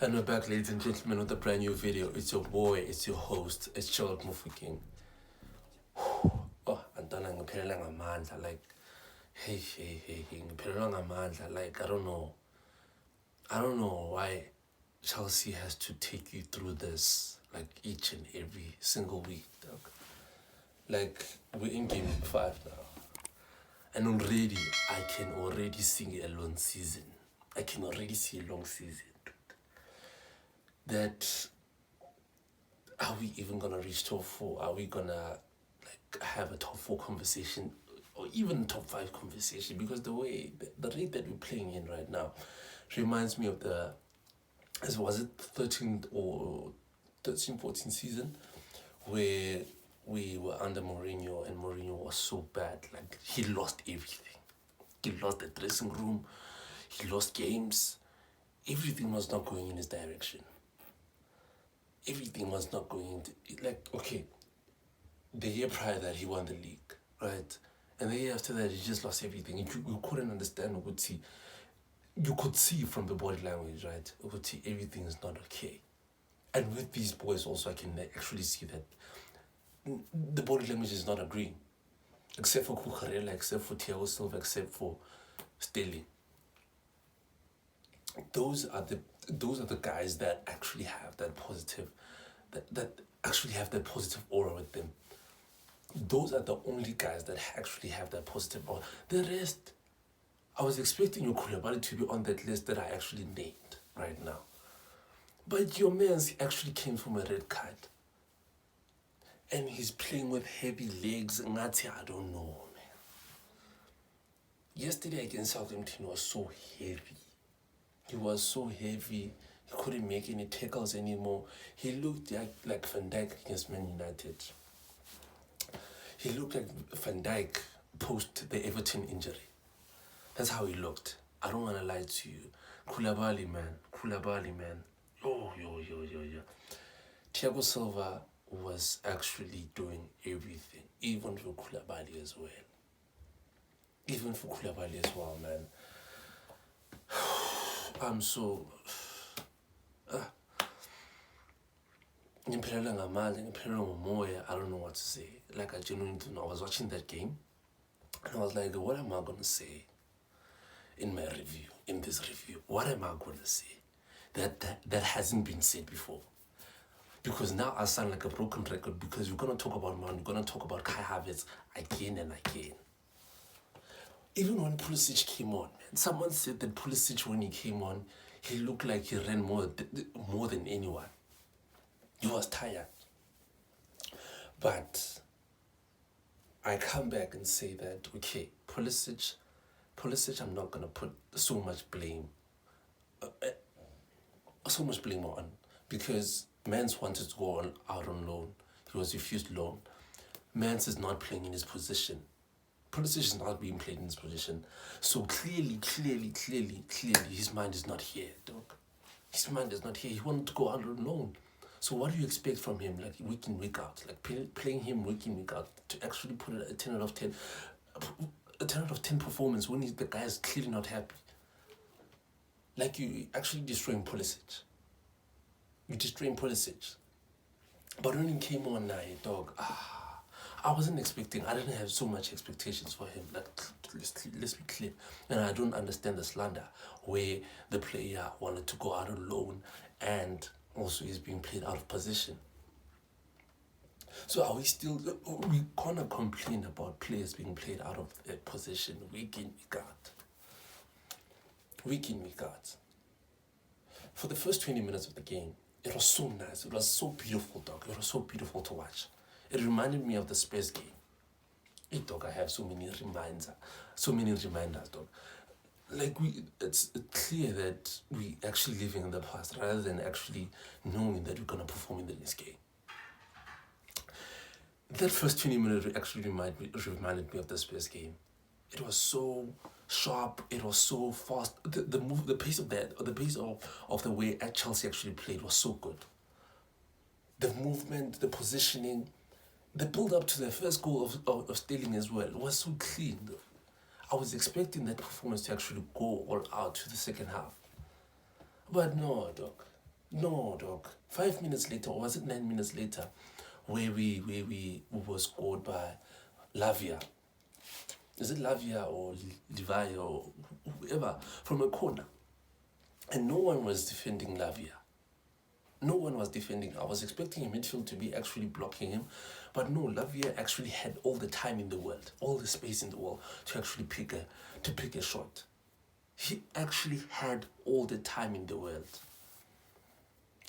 And we're back, ladies and gentlemen, with a brand new video. It's your boy, it's your host, it's Charles Mufuking. Oh, Antona ngiphelela ngamandla, like, hey, ngiphelela ngamandla, like, I don't know why Chelsea has to take you through this, like, each and every single week, dog. Like, we're in game 5 now. And already, I can already see a long season. I can already see a long season. That, are we even gonna reach top 4? Are we gonna like have a top 4 conversation or even top 5 conversation? Because the way, the rate that we're playing in right now reminds me of the, was it 13 or 13-14 season where we were under Mourinho and Mourinho was so bad. Like, he lost everything. He lost the dressing room. He lost games. Everything was not going in his direction. Everything was not going to, like, okay, the year prior that he won the league, right? And the year after that, he just lost everything. You couldn't understand, you could see from the body language, right? You could see everything is not okay. And with these boys also, I can actually see that the body language is not agreeing. Except for Cucurella, except for Thiago Silva, except for Sterling. Those are the guys that actually have that positive, that actually have that positive aura with them. Those are the only guys that actually have that positive aura. The rest, I was expecting your Koulibaly to be on that list that I actually named right now. But your man actually came from a red card. And he's playing with heavy legs. And I don't know, man. Yesterday against Southampton was so heavy. He was so heavy, he couldn't make any tackles anymore. He looked like Van Dijk against Man United. He looked like Van Dijk post the Everton injury. That's how he looked. I don't want to lie to you. Koulibaly, man. Yo. Thiago Silva was actually doing everything, even for Koulibaly as well. Man. I'm so I don't know what to say. Like, I genuinely don't know. I was watching that game and I was like, what am I gonna say in this review? What am I gonna say that hasn't been said before? Because now I sound like a broken record, because we're gonna talk about Man, we're gonna talk about Kai Havertz again and again. Even when Pulisic came on, man, someone said that Pulisic, when he came on, he looked like he ran more than anyone. He was tired. But I come back and say that, okay, Pulisic, I'm not going to put so much blame on, because Mans wanted to go out on loan. He was refused loan. Mans is not playing in his position. Pulisic is not being played in his position. So clearly, his mind is not here, dog. His mind is not here. He wanted to go out on loan. So what do you expect from him, like, week in, week out? Like, playing him week in, week out, to actually put a 10 out of 10, a 10 out of 10 performance when the guy is clearly not happy? Like, you actually destroying Pulisic. You're destroying Pulisic. But when he came on, dog, I wasn't expecting, I didn't have so much expectations for him. Like, let's be clear. And I don't understand the slander where the player wanted to go out on loan and also is being played out of position. So are we still, we gonna complain about players being played out of their position week in, week out? Week in, week out. For the first 20 minutes of the game, it was so nice. It was so beautiful, dog. It was so beautiful to watch. It reminded me of the Spurs game. Hey, dog, I have so many reminders, dog. Like, it's clear that we actually living in the past rather than actually knowing that we're gonna perform in the next game. That first 20 minutes actually reminded me of the Spurs game. It was so sharp. It was so fast. The pace of the way at Chelsea actually played was so good. The movement, the positioning, the build up to the first goal of Sterling as well was so clean. I was expecting that performance to actually go all out to the second half. But no, dog. No, dog. 5 minutes later, or was it 9 minutes later, where we were scored by Lavia. Is it Lavia or Levi or whoever from a corner? And no one was defending Lavia. No one was defending. I was expecting a midfield to be actually blocking him, but no, Lavia actually had all the time in the world, all the space in the world to actually pick a shot. He actually had all the time in the world.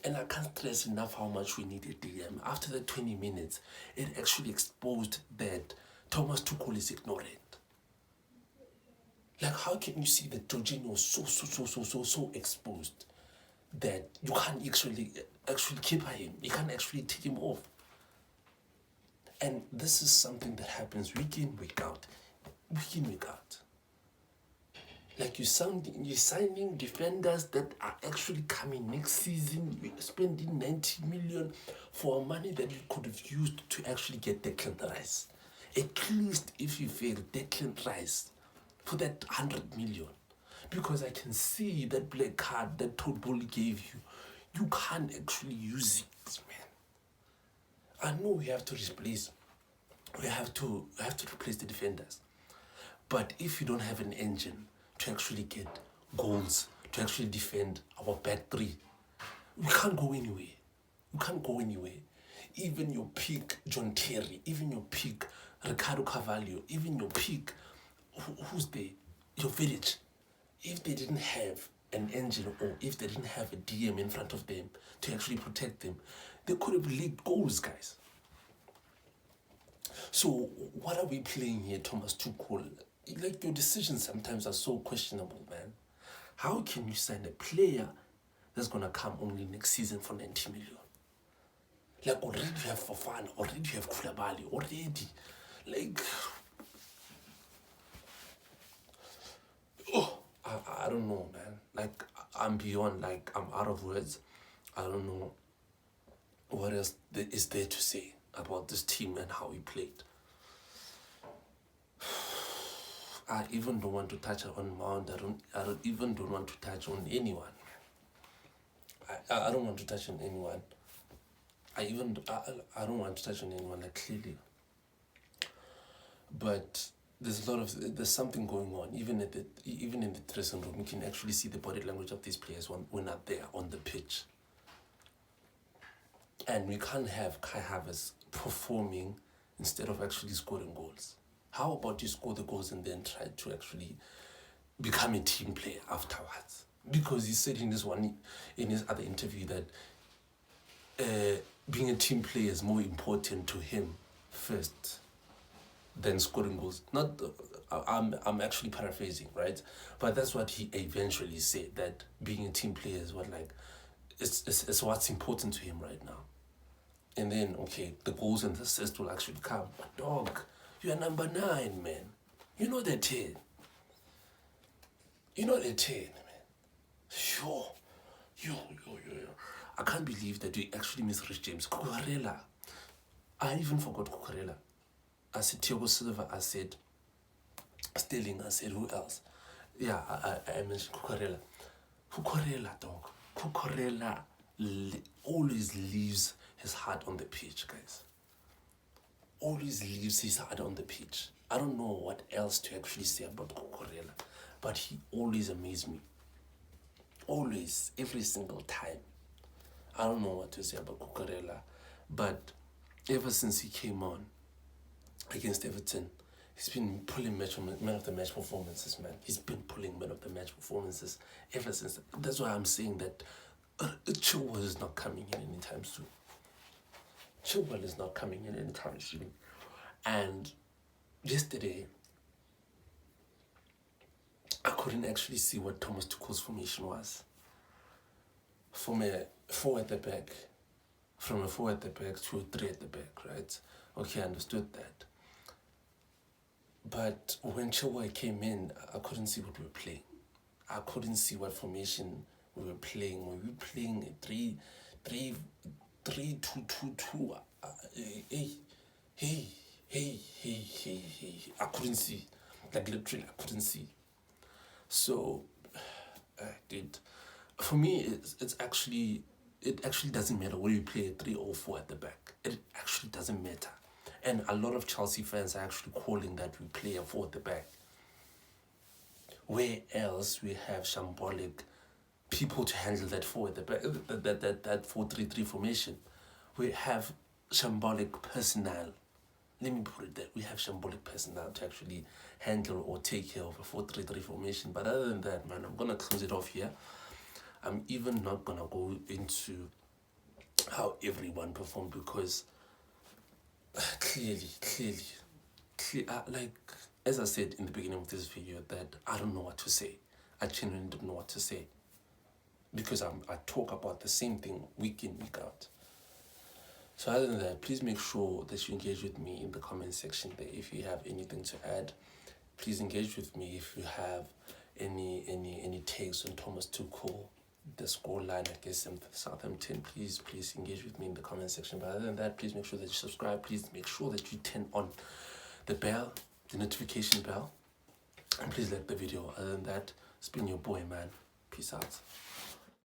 And I can't stress enough how much we needed DM. After the 20 minutes, it actually exposed that Thomas Tuchel is ignoring. Like, how can you see that Jorginho was so exposed that you can't actually keep him? You can't actually take him off. And this is something that happens week in, week out. Week in, week out. Like, you're signing defenders that are actually coming next season. You're spending 90 million for money that you could have used to actually get Declan Rice. At least if you fail Declan Rice for that 100 million. Because I can see that black card that Todd Bowley gave you. You can't actually use it, man. I know we have to replace. We have to replace the defenders. But if you don't have an engine to actually get goals, to actually defend our back three, we can't go anywhere. We can't go anywhere. Even your pick John Terry, even your pick Ricardo Carvalho, even your pick, who's there? Your Village. If they didn't have an engine or if they didn't have a DM in front of them to actually protect them, they could have leaked goals, guys. So what are we playing here, Thomas Tuchel? Like, your decisions sometimes are so questionable, man. How can you sign a player that's going to come only next season for 90 million? Like, already you have Fofana, already you have Koulibaly, already. Like, I don't know, man. Like, I'm beyond, like, I'm out of words. I don't know what else is there to say about this team and how we played. I even don't want to touch on Mount. I don't even want to touch on anyone. I don't want to touch on anyone. I don't want to touch on anyone, like, clearly. But there's something going on. Even in the dressing room, you can actually see the body language of these players when they're there on the pitch. And we can't have Kai Havertz performing instead of actually scoring goals. How about you score the goals and then try to actually become a team player afterwards? Because he said in his other interview that being a team player is more important to him first than scoring goals. I'm actually paraphrasing, right? But that's what he eventually said, that being a team player is what, like, it's what's important to him right now. And then, okay, the goals and the assists will actually come. But dog, you are number 9, man. You're not a 10. You're not a 10, man. Sure. Yo. I can't believe that we actually missed Rich James. Cucurella. I even forgot Cucurella. I said Thiago Silva. I said Sterling. I said who else? Yeah, I mentioned Cucurella. Cucurella, dog. Cucurella always leaves his heart on the pitch, guys. Always leaves his heart on the pitch. I don't know what else to actually say about Cucurella, but he always amazed me. Always, every single time. I don't know what to say about Cucurella, but ever since he came on against Everton, he's been pulling man of the match performances, man. He's been pulling man of the match performances ever since. That's why I'm saying that Chilwell is not coming in anytime soon. Chilwell is not coming in anytime soon. And yesterday, I couldn't actually see what Thomas Tuchel's formation was. From a 4 at the back to a 3 at the back, right? Okay, I understood that. But when Chilwell came in, I couldn't see what we were playing. I couldn't see what formation we were playing. Were we playing a 3-2-2-2? Hey. I couldn't see. Like, literally, I couldn't see. So, for me, it's actually it actually doesn't matter whether you play a 3 or 4 at the back. It actually doesn't matter. And a lot of Chelsea fans are actually calling that we play a 4 at the back. Where else we have shambolic people to handle that 4 at the back, that 4-3-3 formation. We have shambolic personnel. Let me put it that we have shambolic personnel to actually handle or take care of a 4-3-3 formation. But other than that, man, I'm gonna close it off here. I'm even not gonna go into how everyone performed because clearly, like as I said in the beginning of this video, that I don't know what to say. I genuinely don't know what to say because I talk about the same thing week in, week out. So other than that, please make sure that you engage with me in the comment section there. If you have anything to add, please engage with me. If you have any takes on Thomas Tuchel, the scoreline against Southampton, please engage with me in the comment section. But other than that, please make sure that you subscribe. Please make sure that you turn on the bell, the notification bell, and please like the video. Other than that, it's been your boy, man. Peace out.